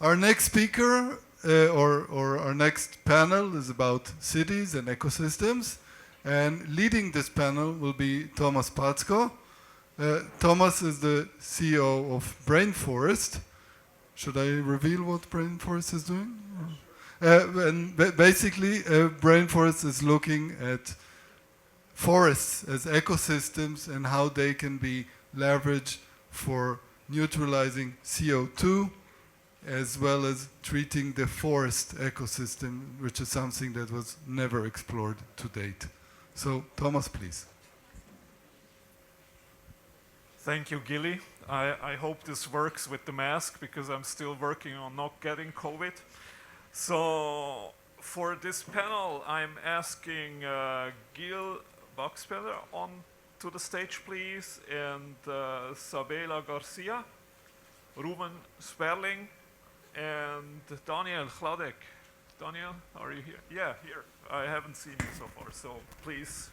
Our next speaker or our next panel is about cities and ecosystems. And leading this panel will be Thomas Patzko. Thomas is the CEO of Brainforest. Should I reveal what Brainforest is doing? And basically, Brainforest is looking at forests as ecosystems and how they can be leveraged for neutralizing CO2 as well as treating the forest ecosystem, which is something that was never explored to date. So, Thomas, please. Thank you, Gilly. I hope this works with the mask because I'm still working on not getting COVID. So for this panel, I'm asking Gil Buxpeller on to the stage, please, and Sabela Garcia, Ruben Sperling, and Daniel Chladek. Daniel, are you here? Yeah, here. I haven't seen you so far, so please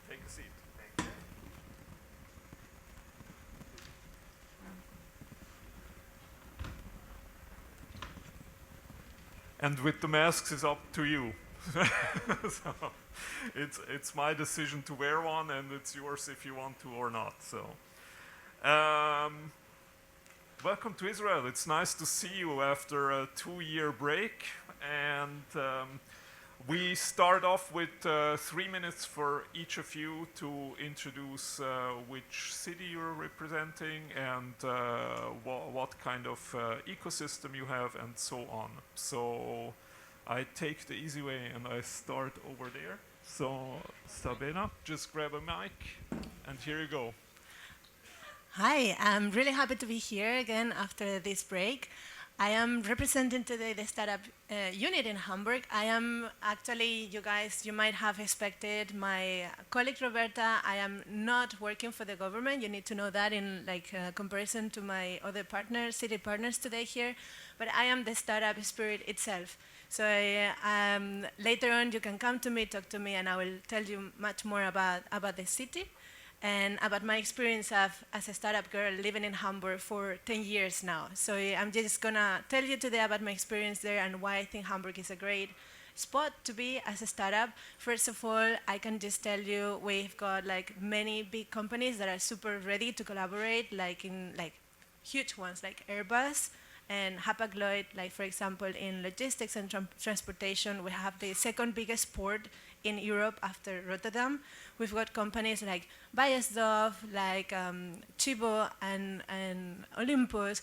take a seat. And with the masks, it's up to you. So it's my decision to wear one, and it's yours if you want to or not. So, welcome to Israel. It's nice to see you after a 2-year break, and we start off with 3 minutes for each of you to introduce which city you're representing and what kind of ecosystem you have and so on. So I take the easy way and I start over there. So Sabina, just grab a mic and here you go. Hi, I'm really happy to be here again after this break. I am representing today the startup unit in Hamburg. I am actually, you guys, you might have expected my colleague Roberta. I am not working for the government. You need to know that in comparison to my other partners, city partners today here. But I am the startup spirit itself. So later on, you can come to me, talk to me, and I will tell you much more about the city and about my experience as a startup girl living in Hamburg for 10 years now. So I'm just gonna tell you today about my experience there and why I think Hamburg is a great spot to be as a startup. First of all, I can just tell you we've got many big companies that are super ready to collaborate, in huge ones like Airbus and Hapag-Lloyd, for example, in logistics and transportation, we have the second biggest port in Europe after Rotterdam. We've got companies like Bayersdorf, Chibo and Olympus.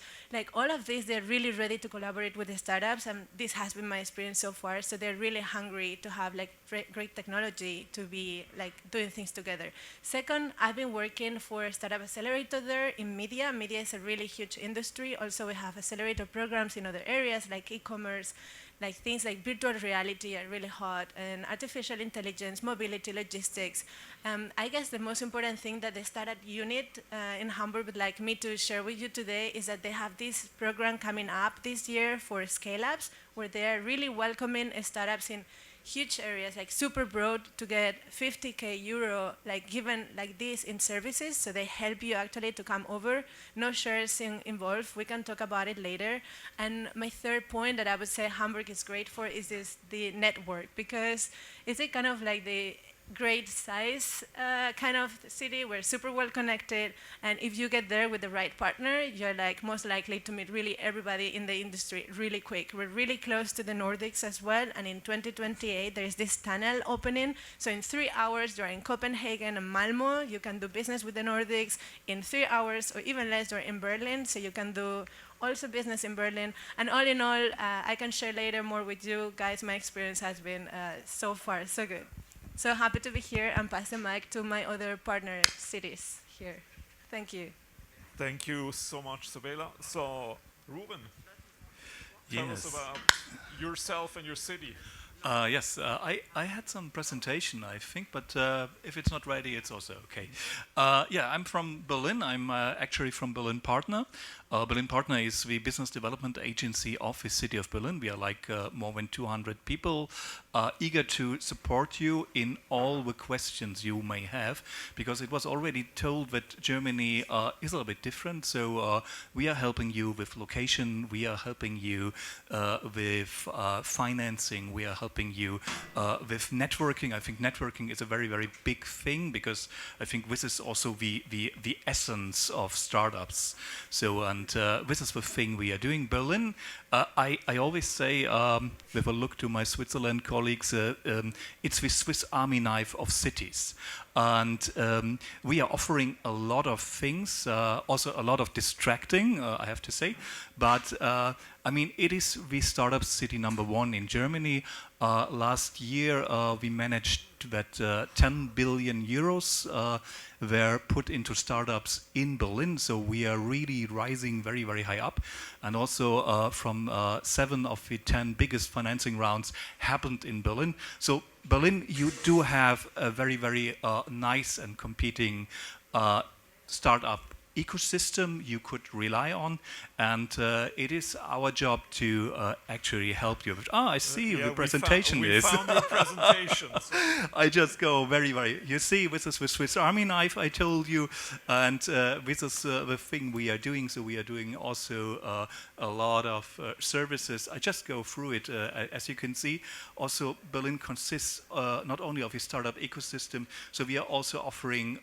All of these, they're really ready to collaborate with the startups, and this has been my experience so far. So they're really hungry to have great technology to be doing things together. Second, I've been working for Startup Accelerator there in media. Media is a really huge industry. Also, we have accelerator programs in other areas like e-commerce, things like virtual reality are really hot, and artificial intelligence, mobility, logistics. I guess the most important thing that the startup unit in Hamburg would like me to share with you today is that they have this program coming up this year for scale-ups, where they are really welcoming startups in huge areas, super broad, to get 50K euro, given this in services. So they help you actually to come over. No shares involved. We can talk about it later. And my third point that I would say Hamburg is great for is the network, because it's a kind of the great size kind of city. We're super well connected, and if you get there with the right partner, you're most likely to meet really everybody in the industry really quick. We're really close to the Nordics as well, and in 2028 there is this tunnel opening. So in 3 hours you're in Copenhagen and Malmo. You can do business with the Nordics. In 3 hours or even less you're in Berlin, so you can do also business in Berlin. And all in all, I can share later more with you guys. My experience has been so far so good. So happy to be here and pass the mic to my other partner cities here. Thank you. Thank you so much, Sabela. So, Ruben, tell us about yourself and your city. Yes, I had some presentation, I think, but if it's not ready, it's also okay. Yeah, I'm from Berlin. I'm actually from Berlin Partner. Berlin Partner is the business development agency of the city of Berlin. We are like more than 200 people, eager to support you in all the questions you may have, because it was already told that Germany is a little bit different. So we are helping you with location, we are helping you with financing, we are helping you with networking. I think networking is a very, very big thing, because I think this is also the essence of startups. So, and this is the thing we are doing. Berlin, I always say, with a look to my Switzerland colleagues, it's the Swiss Army knife of cities. And we are offering a lot of things, also a lot of distracting, I have to say. But I mean, it is the startup city #1 in Germany. Last year, we managed that 10 billion euros were put into startups in Berlin. So we are really rising very, very high up. And also from 7 of the 10 biggest financing rounds happened in Berlin. So Berlin, you do have a very, very nice and competing startup ecosystem you could rely on, and it is our job to actually help you. I see the presentation we found your presentation. So. I just go very, very. You see, this is the Swiss Army knife I told you, and this is the thing we are doing. So we are doing also a lot of services. I just go through it. As you can see, also Berlin consists not only of a startup ecosystem. So we are also offering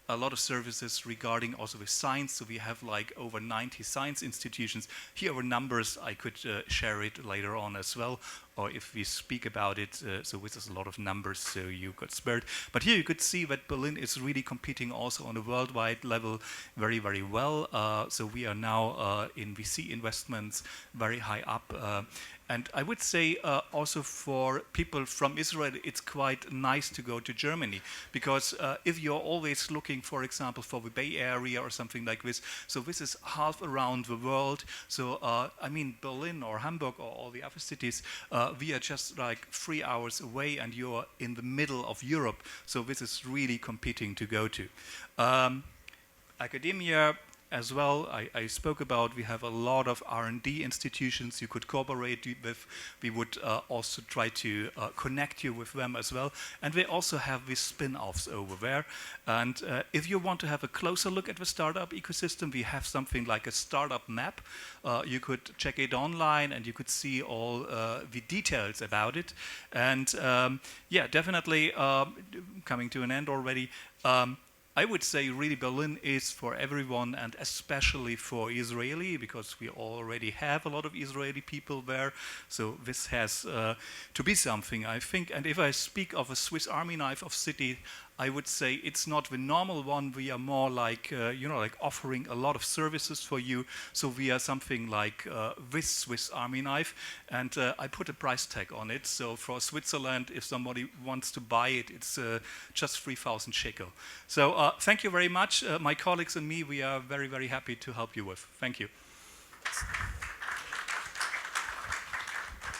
a lot of services regarding also with science. So we have like over 90 science institutions. Here are numbers. I could share it later on as well, or if we speak about it. So this is a lot of numbers, so you got spared. But here you could see that Berlin is really competing also on a worldwide level very, very well. So we are now in VC investments very high up. And I would say also for people from Israel, it's quite nice to go to Germany, because if you're always looking, for example, for the Bay Area or something like this, so this is half around the world. So I mean, Berlin or Hamburg or all the other cities, we are just like 3 hours away, and you're in the middle of Europe. So this is really competing to go to. Academia, as well, I spoke about, we have a lot of R&D institutions you could cooperate with. We would also try to connect you with them as well. And we also have these spin-offs over there. And if you want to have a closer look at the startup ecosystem, we have something like a startup map. You could check it online, and you could see all the details about it. And yeah, definitely coming to an end already. I would say really Berlin is for everyone, and especially for Israeli, because we already have a lot of Israeli people there. So this has to be something, I think. And if I speak of a Swiss Army knife of city, I would say it's not the normal one. We are more like, you know, like offering a lot of services for you. So we are something like this Swiss Army knife, and I put a price tag on it. So for Switzerland, if somebody wants to buy it, it's just 3,000 shekel. So thank you very much. My colleagues and me, we are very, very happy to help you with. Thank you.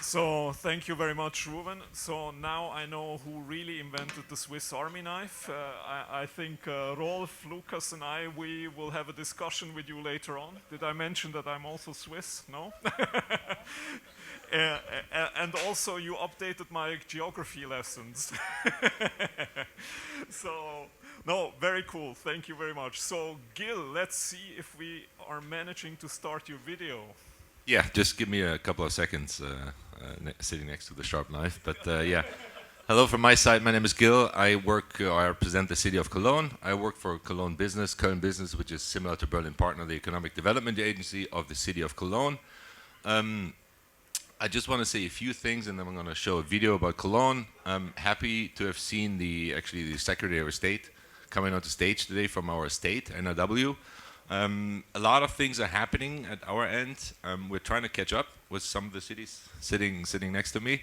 So thank you very much, Ruben. So now I know who really invented the Swiss Army knife. I think Rolf, Lucas, and we will have a discussion with you later on. Did I mention that I'm also Swiss? No? And also you updated my geography lessons. So, no, very cool. Thank you very much. So Gil, let's see if we are managing to start your video. Yeah, just give me a couple of seconds sitting next to the sharp knife. But yeah, hello from my side. My name is Gil. I work, or I represent the city of Cologne. I work for Cologne Business, Köln Business, which is similar to Berlin Partner, the economic development agency of the city of Cologne. I just want to say a few things, and then I'm going to show a video about Cologne. I'm happy to have seen the Secretary of State coming onto stage today from our state, NRW. A lot of things are happening at our end. We're trying to catch up with some of the cities sitting next to me.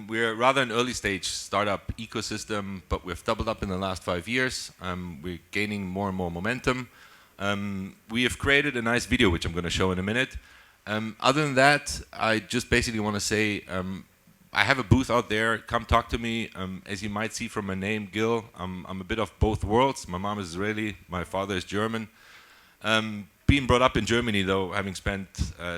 We're rather an early stage startup ecosystem, but we've doubled up in the last 5 years. We're gaining more and more momentum. We have created a nice video, which I'm going to show in a minute. Other than that, I just basically want to say I have a booth out there. Come talk to me. As you might see from my name, Gil, I'm a bit of both worlds. My mom is Israeli, my father is German. Being brought up in Germany, though, having spent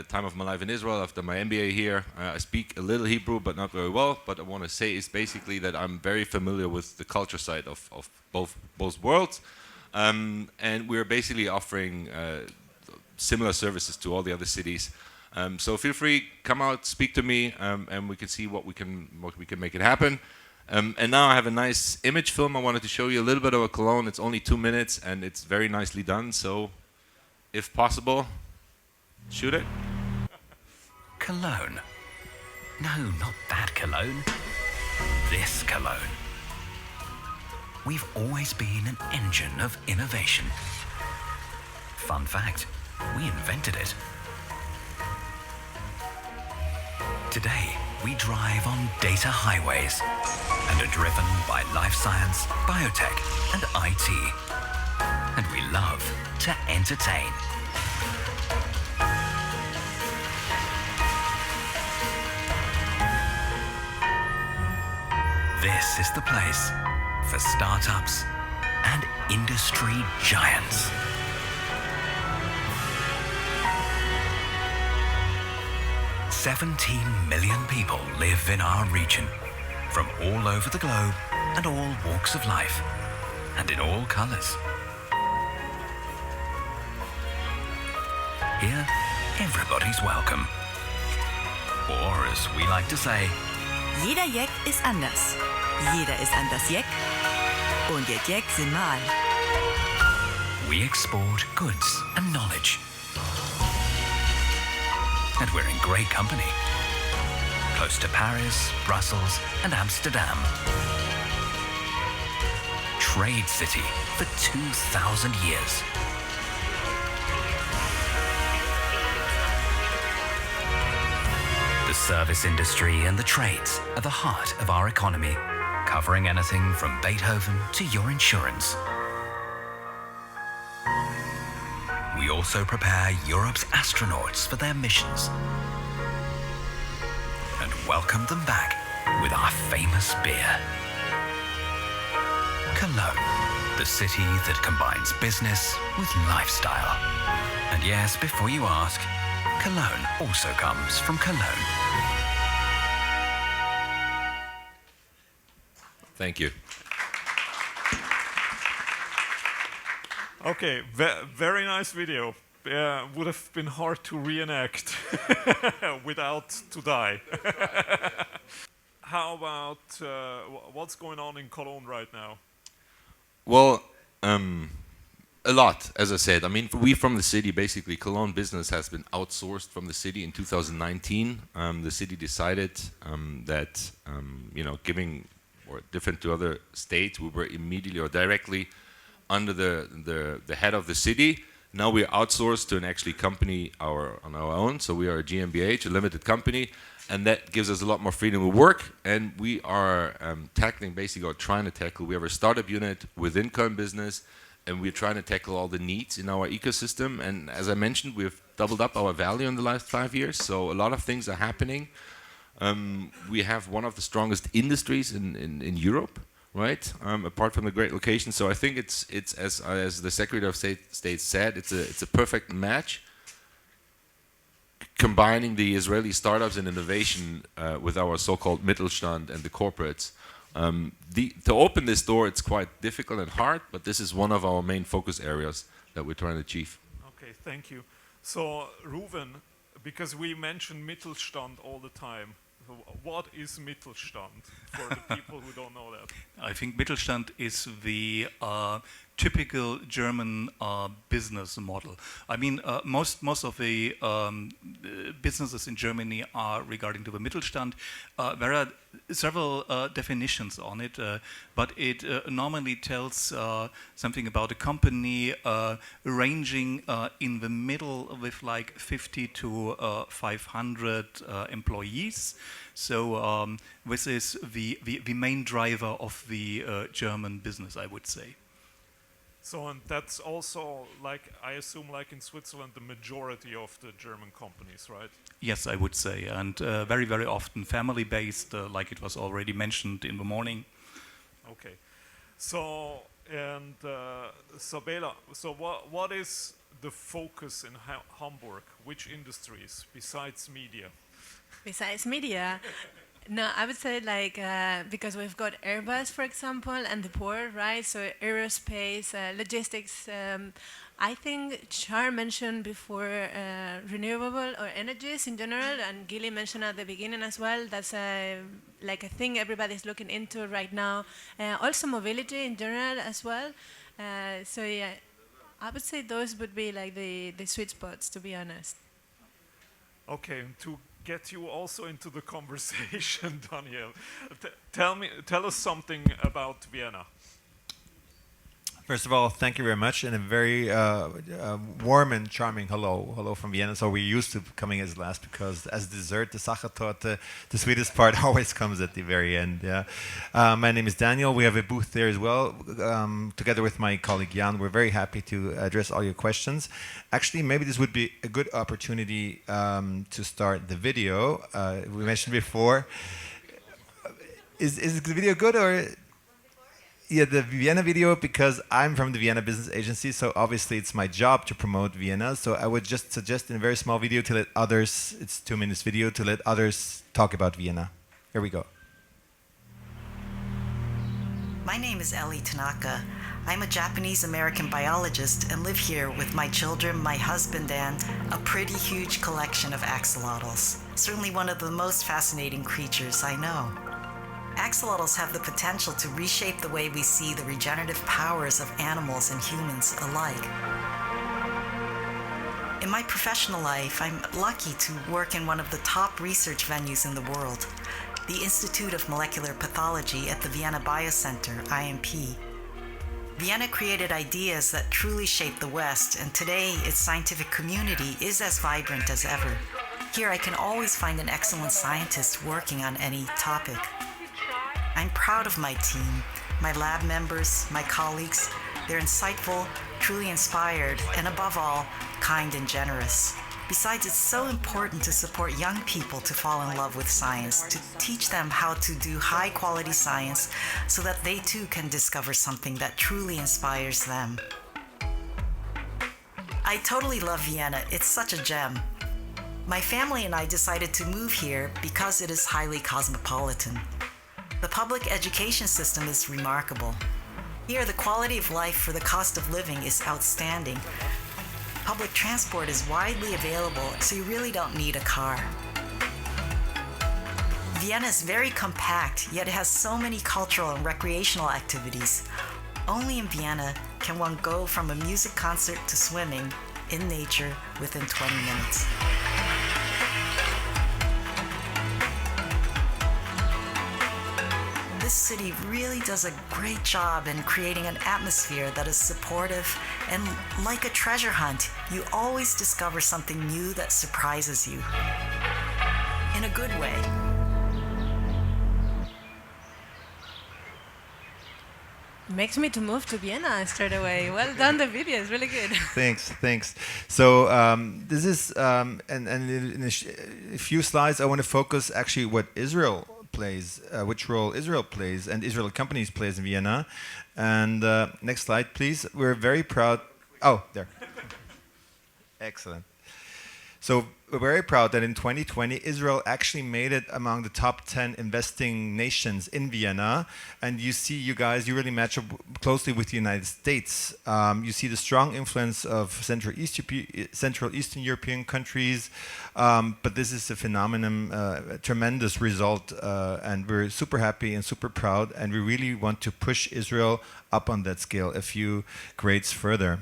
time of my life in Israel after my MBA here, I speak a little Hebrew, but not very well. But I want to say is basically that I'm very familiar with the culture side of both worlds. And we're basically offering similar services to all the other cities. So feel free, come out, speak to me, and we can see what we can make it happen. And now I have a nice image film I wanted to show you a little bit of Cologne. It's only 2 minutes, and it's very nicely done. So, if possible, shoot it. Cologne. No, not that Cologne. This Cologne. We've always been an engine of innovation. Fun fact, we invented it. Today, we drive on data highways and are driven by life science, biotech, and IT. And we love to entertain. This is the place for startups and industry giants. "17 million people live in our region, from all over the globe and all walks of life, and in all colors. Here, everybody's welcome. Or, as we like to say, Jeder Jeck ist anders. Jeder ist anders Jeck. Und der Jeck sind wir alle. we export goods and knowledge. And we're in great company. Close to Paris, Brussels, and Amsterdam. Trade city for 2,000 years. The service industry and the trades are the heart of our economy, covering anything from Beethoven to your insurance. We also prepare Europe's astronauts for their missions and welcome them back with our famous beer. Cologne, the city that combines business with lifestyle. And yes, before you ask, Cologne also comes from Cologne. Thank you. Okay, very nice video. Would have been hard to reenact without to die. How about what's going on in Cologne right now? Well, a lot, as I said. I mean, we from the city, basically, Cologne business has been outsourced from the city in 2019. The city decided that, giving, or different to other states, we were immediately or directly under the head of the city. Now we are outsourced to an actually company on our own. So we are a GmbH, a limited company, and that gives us a lot more freedom of work. And we are tackling, basically, or trying to tackle. We have a startup unit within Köln business, and we're trying to tackle all the needs in our ecosystem. And as I mentioned, we've doubled up our value in the last 5 years. So a lot of things are happening. We have one of the strongest industries in Europe. Right, apart from the great location, so I think it's as the Secretary of State said, it's a perfect match, combining the Israeli startups and innovation with our so-called Mittelstand and the corporates. To open this door, it's quite difficult and hard, but this is one of our main focus areas that we're trying to achieve. Okay, thank you. So, Ruven, because we mention Mittelstand all the time, what is Mittelstand for the people who don't know that? I think Mittelstand is the typical German business model. I mean, most of the businesses in Germany are regarding to the Mittelstand. There are several definitions on it, but it normally tells something about a company ranging in the middle with like 50 to 500 employees. So this is the main driver of the German business, I would say. So, and that's also, like, I assume, like in Switzerland, the majority of the German companies, right? Yes, I would say, and very, very often family-based, like it was already mentioned in the morning. Okay. So, and Sabela, so what is the focus in Hamburg? Which industries besides media? Besides media, no, I would say like because we've got Airbus, for example, and the port, right? So aerospace, logistics. I think Char mentioned before renewable or energies in general, and Gilly mentioned at the beginning as well. That's like a thing everybody's looking into right now. Also mobility in general as well. So yeah, I would say those would be like the sweet spots, to be honest. Okay, and to get you also into the conversation, Daniel, tell us something about Vienna. First of all, thank you very much, and a very warm and charming hello from Vienna. So we're used to coming as last because as dessert, the Sachertorte, the sweetest part always comes at the very end. Yeah. My name is Daniel. We have a booth there as well. Together with my colleague Jan, we're very happy to address all your questions. Actually, maybe this would be a good opportunity to start the video. We mentioned before. Is the video good or? Yeah, the Vienna video, because I'm from the Vienna Business Agency, so obviously it's my job to promote Vienna. So I would just suggest in a very small video to let others, it's 2 minutes video, to let others talk about Vienna. Here we go. My name is Ellie Tanaka. I'm a Japanese-American biologist and live here with my children, my husband, and a pretty huge collection of axolotls. Certainly one of the most fascinating creatures I know. Axolotls have the potential to reshape the way we see the regenerative powers of animals and humans alike. In my professional life, I'm lucky to work in one of the top research venues in the world, the Institute of Molecular Pathology at the Vienna Biocenter, IMP. Vienna created ideas that truly shaped the West, and today its scientific community is as vibrant as ever. Here I can always find an excellent scientist working on any topic. I'm proud of my team, my lab members, my colleagues. They're insightful, truly inspired, and above all, kind and generous. Besides, it's so important to support young people to fall in love with science, to teach them how to do high-quality science so that they too can discover something that truly inspires them. I totally love Vienna. It's such a gem. My family and I decided to move here because it is highly cosmopolitan. The public education system is remarkable. Here, the quality of life for the cost of living is outstanding. Public transport is widely available, so you really don't need a car. Vienna is very compact, yet it has so many cultural and recreational activities. Only in Vienna can one go from a music concert to swimming in nature within 20 minutes. This city really does a great job in creating an atmosphere that is supportive, and like a treasure hunt, you always discover something new that surprises you. In a good way. Makes me to move to Vienna straight away. Well done, the video is really good. Thanks. So this is, and in a few slides, I want to focus actually what Israel plays, which role Israel plays and Israeli companies plays in Vienna. And next slide, please. We're very proud. Oh, there. Excellent. So we're very proud that in 2020, Israel actually made it among the top 10 investing nations in Vienna. And you see, you guys, you really match up closely with the United States. You see the strong influence of Central Eastern European countries. But this is a phenomenon, a tremendous result. And we're super happy and super proud. And we really want to push Israel up on that scale a few grades further.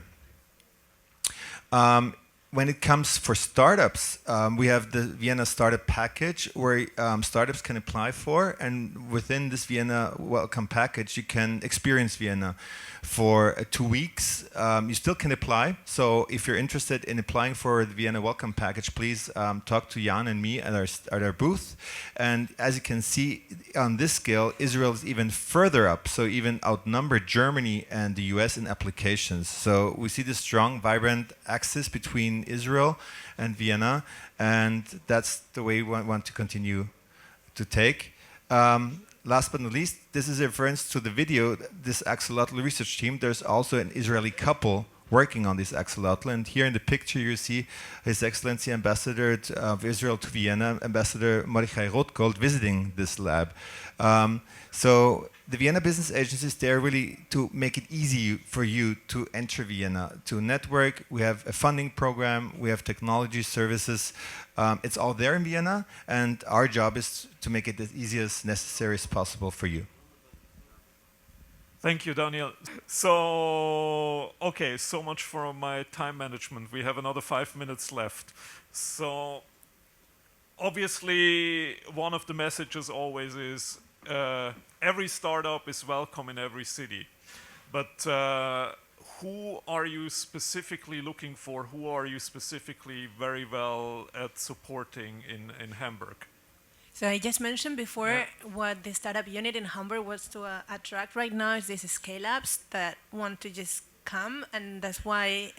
when it comes for startups, we have the Vienna Startup Package where startups can apply for, and within this Vienna Welcome Package, you can experience Vienna for 2 weeks. You still can apply, so if you're interested in applying for the Vienna Welcome Package, please talk to Jan and me at our booth. And as you can see on this scale, Israel is even further up, so even outnumber Germany and the US in applications. So we see this strong, vibrant axis between Israel and Vienna, and that's the way we want to continue to take. Last but not least, this is a reference to the video, this axolotl research team. There's also an Israeli couple working on this axolotl, and here in the picture you see His Excellency Ambassador of Israel to Vienna, Ambassador Mordechai Rotgold, visiting this lab. So the Vienna Business Agencies, they're really to make it easy for you to enter Vienna, to network. We have a funding program, we have technology services. It's all there in Vienna, and our job is to make it as easy as necessary as possible for you. Thank you, Daniel. So, okay, so much for my time management. We have another 5 minutes left. So, obviously, one of the messages always is every startup is welcome in every city. But who are you specifically looking for? Who are you specifically very well at supporting in Hamburg? So I just mentioned before what the startup unit in Hamburg was to attract right now is these scale-ups that want to just come, and that's why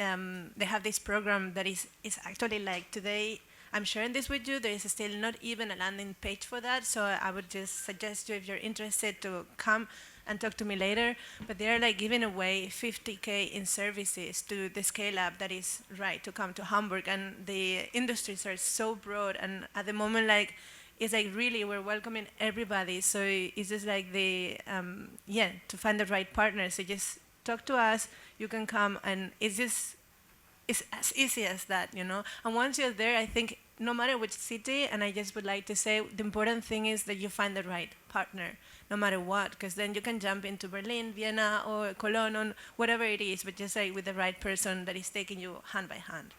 they have this program that is actually like today. I'm sharing this with you. There is still not even a landing page for that, so I would just suggest you, if you're interested, to come and talk to me later. But they're like giving away 50K in services to the scale-up that is right to come to Hamburg, and the industries are so broad, and at the moment, like, it's like really we're welcoming everybody. So it's just like the to find the right partner. So just talk to us. You can come, and it's as easy as that, you know. And once you're there, I think no matter which city, and I just would like to say the important thing is that you find the right partner, no matter what, because then you can jump into Berlin, Vienna, or Cologne, or whatever it is, but just like with the right person that is taking you hand by hand.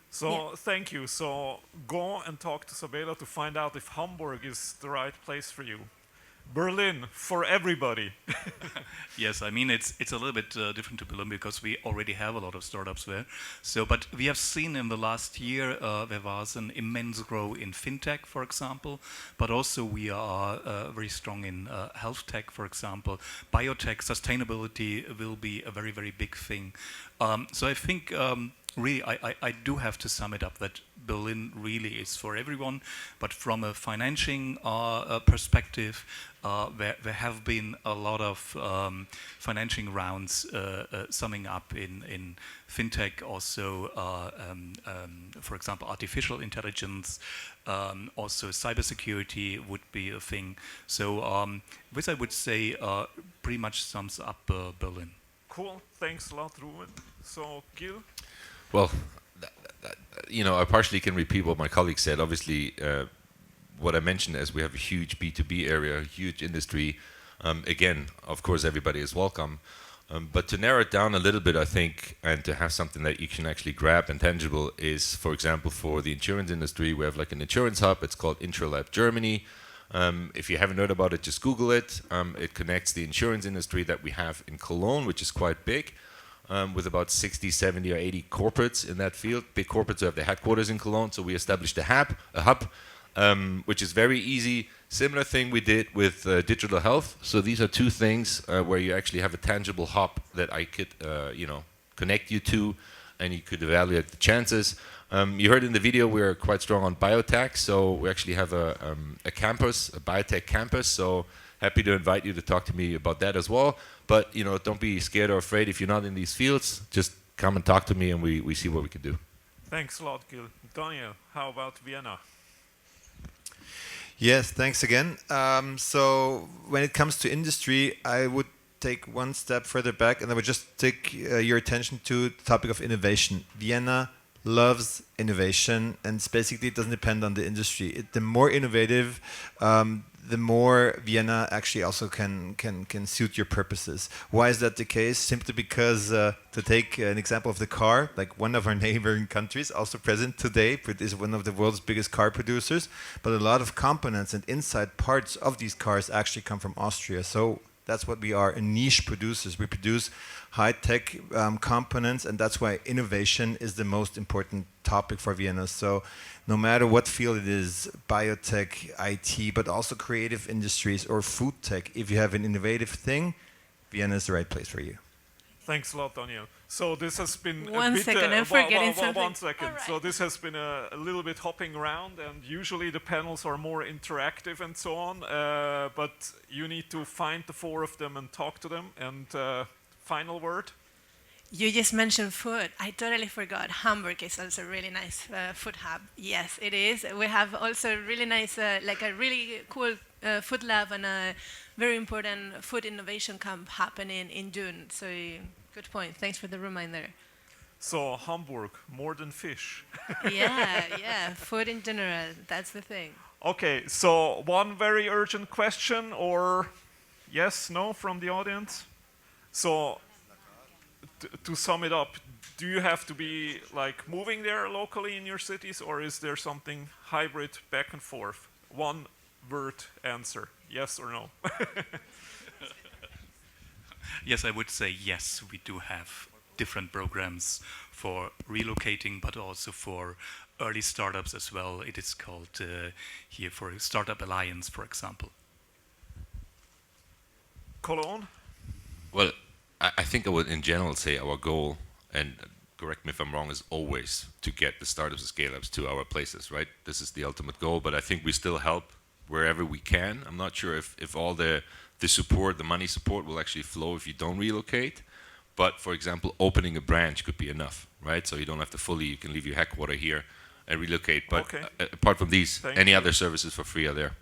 So thank you. So go and talk to Sabela to find out if Hamburg is the right place for you. Berlin for everybody. Yes, I mean it's a little bit different to Berlin because we already have a lot of startups there. So, but we have seen in the last year there was an immense growth in fintech, for example, but also we are very strong in health tech, for example. Biotech, sustainability will be a very, very big thing. So I think really, I do have to sum it up that Berlin really is for everyone, but from a financing perspective, there have been a lot of financing rounds summing up in fintech, also, for example, artificial intelligence, also cybersecurity would be a thing. So this I would say pretty much sums up Berlin. Cool, thanks a lot, Ruben. So, Gil? Well, I partially can repeat what my colleague said. Obviously, what I mentioned is we have a huge B2B area, a huge industry. Again, of course, everybody is welcome. But to narrow it down a little bit, I think, and to have something that you can actually grab and tangible is, for example, for the insurance industry, we have like an insurance hub. It's called IntraLab Germany. If you haven't heard about it, just Google it. It connects the insurance industry that we have in Cologne, which is quite big, with about 60, 70, or 80 corporates in that field. Big corporates who have their headquarters in Cologne. So we established a hub, which is very easy. Similar thing we did with digital health. So these are two things where you actually have a tangible hub that I could, connect you to, and you could evaluate the chances. You heard in the video we're quite strong on biotech, so we actually have a campus, a biotech campus. So happy to invite you to talk to me about that as well. But don't be scared or afraid if you're not in these fields. Just come and talk to me, and we see what we can do. Thanks a lot, Gil. Daniel, how about Vienna? Yes, thanks again. So when it comes to industry, I would take one step further back, and I would just take your attention to the topic of innovation. Vienna loves innovation, and basically it doesn't depend on the industry. The more innovative, the more Vienna actually also can suit your purposes. Why is that the case? Simply because, to take an example of the car, like one of our neighboring countries, also present today, is one of the world's biggest car producers, but a lot of components and inside parts of these cars actually come from Austria. So that's what we are, niche producers. We produce high-tech components, and that's why innovation is the most important topic for Vienna. So no matter what field it is, biotech, IT, but also creative industries or food tech, if you have an innovative thing, Vienna is the right place for you. Thanks a lot, Daniel. So this has been One second, I'm forgetting something. 1 second. All right. So this has been a little bit hopping around, and usually the panels are more interactive and so on. But you need to find the 4 of them and talk to them. And final word. You just mentioned food. I totally forgot. Hamburg is also a really nice food hub. Yes, it is. We have also really nice, like a really cool food lab and a very important food innovation camp happening in June. So good point. Thanks for the reminder. So Hamburg, more than fish. Yeah, food in general. That's the thing. Okay, so one very urgent question, or yes, no, from the audience. So to sum it up, do you have to be like moving there locally in your cities, or is there something hybrid back and forth? One word answer, yes or no? Yes, I would say yes. We do have different programs for relocating, but also for early startups as well. It is called here for Startup Alliance, for example. Cologne? Well, I think I would in general say our goal, and correct me if I'm wrong, is always to get the startups and scale-ups to our places, right? This is the ultimate goal, but I think we still help wherever we can. I'm not sure if all the support, the money support will actually flow if you don't relocate. But for example, opening a branch could be enough, right? So you don't have to you can leave your headquarter here and relocate. But Okay. Apart from these, Thank any you. other services for free are there.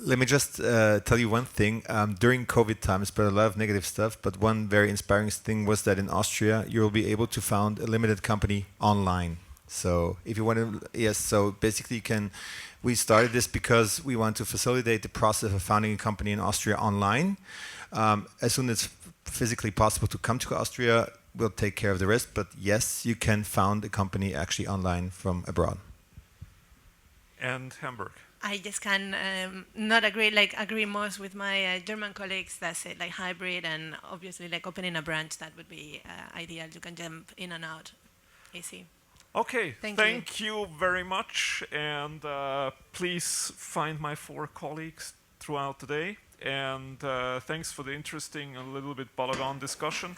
Let me just tell you one thing. During COVID times, but a lot of negative stuff, but one very inspiring thing was that in Austria, you will be able to found a limited company online. So if you want to, yes, so basically we started this because we want to facilitate the process of founding a company in Austria online. As soon as physically possible to come to Austria, we'll take care of the rest. But yes, you can found a company actually online from abroad. And Hamburg. I just can not agree most with my German colleagues that say like hybrid, and obviously like opening a branch, that would be ideal. You can jump in and out easy. Okay, Thank you very much, and please find my 4 colleagues throughout the day, and thanks for the interesting and a little bit balagan discussion.